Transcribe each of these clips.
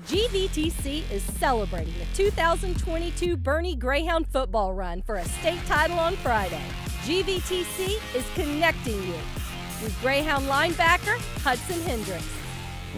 GVTC is celebrating the 2022 Boerne Greyhound football run for a state title on Friday. GVTC is connecting you with Greyhound linebacker Hutson Hendrix.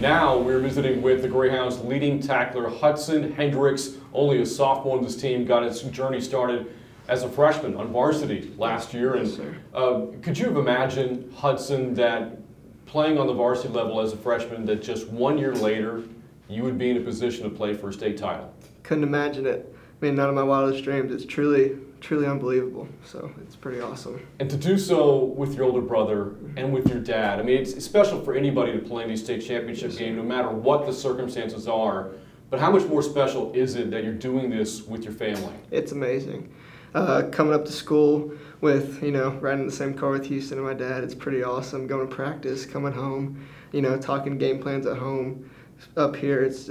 Now we're visiting with the Greyhounds' leading tackler, Hutson Hendrix. Only a sophomore on this team, got its journey started as a freshman on varsity last year. And could you have imagined, Hutson, that playing on the varsity level as a freshman, that just 1 year later you would be in a position to play for a state title? Couldn't imagine it. I mean, none of my wildest dreams. It's truly unbelievable. So it's pretty awesome. And to do so with your older brother and with your dad, I mean, it's special for anybody to play in these state championship games, no matter what the circumstances are. But how much more special is it that you're doing this with your family? It's amazing. Coming up to school with, riding in the same car with Houston and my dad, it's pretty awesome. Going to practice, coming home, talking game plans at home. Up here, it's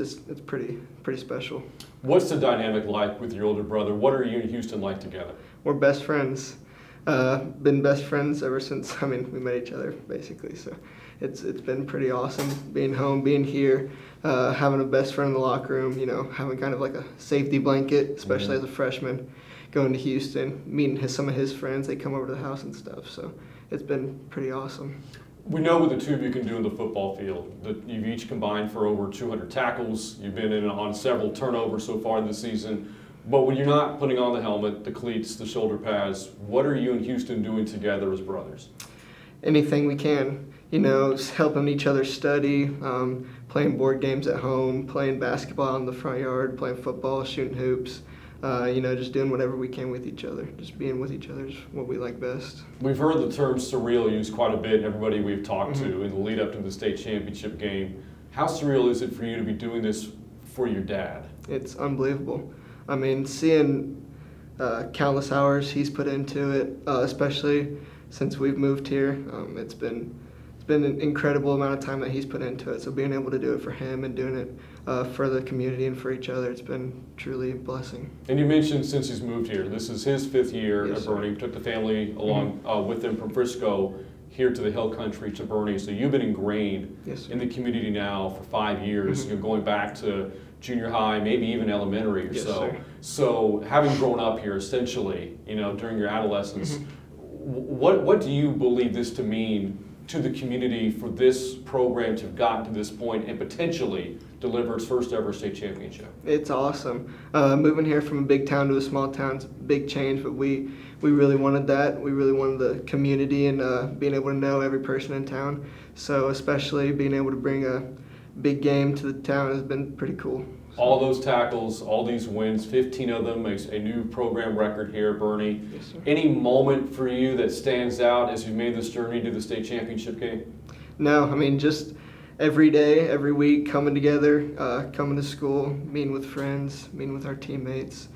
pretty special. What's the dynamic like with your older brother? What are you and Houston like together? We're best friends. Been best friends ever since, we met each other, basically. So it's been pretty awesome being home, being here, having a best friend in the locker room, having kind of like a safety blanket, especially as a freshman. Going to Houston, meeting some of his friends, they come over to the house and stuff. So it's been pretty awesome. We know what the two of you can do in the football field. That you've each combined for over 200 tackles. You've been in on several turnovers so far this season. But when you're not putting on the helmet, the cleats, the shoulder pads, what are you and Houston doing together as brothers? Anything we can. Helping each other study, playing board games at home, playing basketball in the front yard, playing football, shooting hoops. Just doing whatever we can with each other. Just being with each other is what we like best. We've heard the term surreal used quite a bit, everybody we've talked to in the lead up to the state championship game. How surreal is it for you to be doing this for your dad? It's unbelievable. Seeing countless hours he's put into it, especially since we've moved here, it's been an incredible amount of time that he's put into it. So being able to do it for him and doing it for the community and for each other, it's been truly a blessing. And you mentioned since he's moved here, this is his 5th year at Boerne. He took the family along with him from Frisco here to the Hill Country to Boerne. So you've been ingrained in the community now for 5 years. You're going back to junior high, maybe even elementary or so. Sir. So having grown up here essentially, during your adolescence, what do you believe this to mean to the community for this program to have gotten to this point and potentially deliver its first ever state championship? It's awesome. Moving here from a big town to a small town is a big change, but we really wanted that. We really wanted the community and being able to know every person in town. So especially being able to bring a big game to the town has been pretty cool. All those tackles, all these wins, 15 of them makes a new program record here at Boerne. Yes, sir. Any moment for you that stands out as you've made this journey to the state championship game? No, just every day, every week, coming together, coming to school, meeting with friends, meeting with our teammates.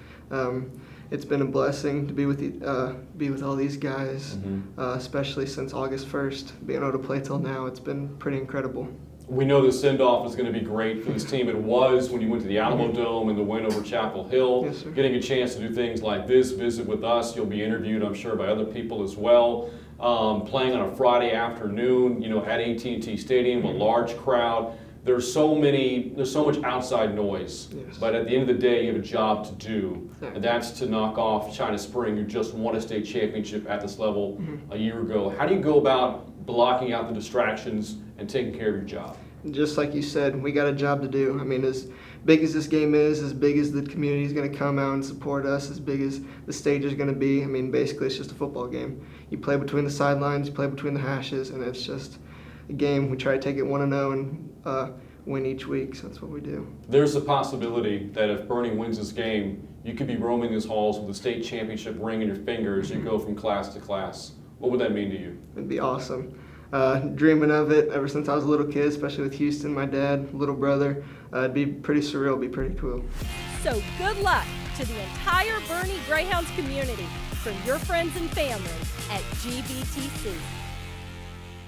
It's been a blessing to be with all these guys, especially since August 1st. Being able to play till now, it's been pretty incredible. We know the send-off is going to be great for this team. It was when you went to the Alamo Dome and the win over Chapel Hill. Yes, sir. Getting a chance to do things like this, visit with us. You'll be interviewed, I'm sure, by other people as well. Playing on a Friday afternoon, at AT&T Stadium, a large crowd. There's so much outside noise. Yes. But at the end of the day, you have a job to do. Yeah. And that's to knock off China Spring, who just won a state championship at this level a year ago. How do you go about blocking out the distractions and taking care of your job? Just like you said, we got a job to do. As big as this game is, as big as the community is going to come out and support us, as big as the stage is going to be, basically it's just a football game. You play between the sidelines, you play between the hashes, and it's just a game. We try to take it 1-0 and win each week, so that's what we do. There's a possibility that if Boerne wins this game, you could be roaming these halls with a state championship ring in your finger as you go from class to class. What would that mean to you? It'd be awesome. Dreaming of it ever since I was a little kid, especially with Houston, my dad, little brother. It'd be pretty surreal, it'd be pretty cool. So good luck to the entire Boerne Greyhounds community from your friends and family at GVTC.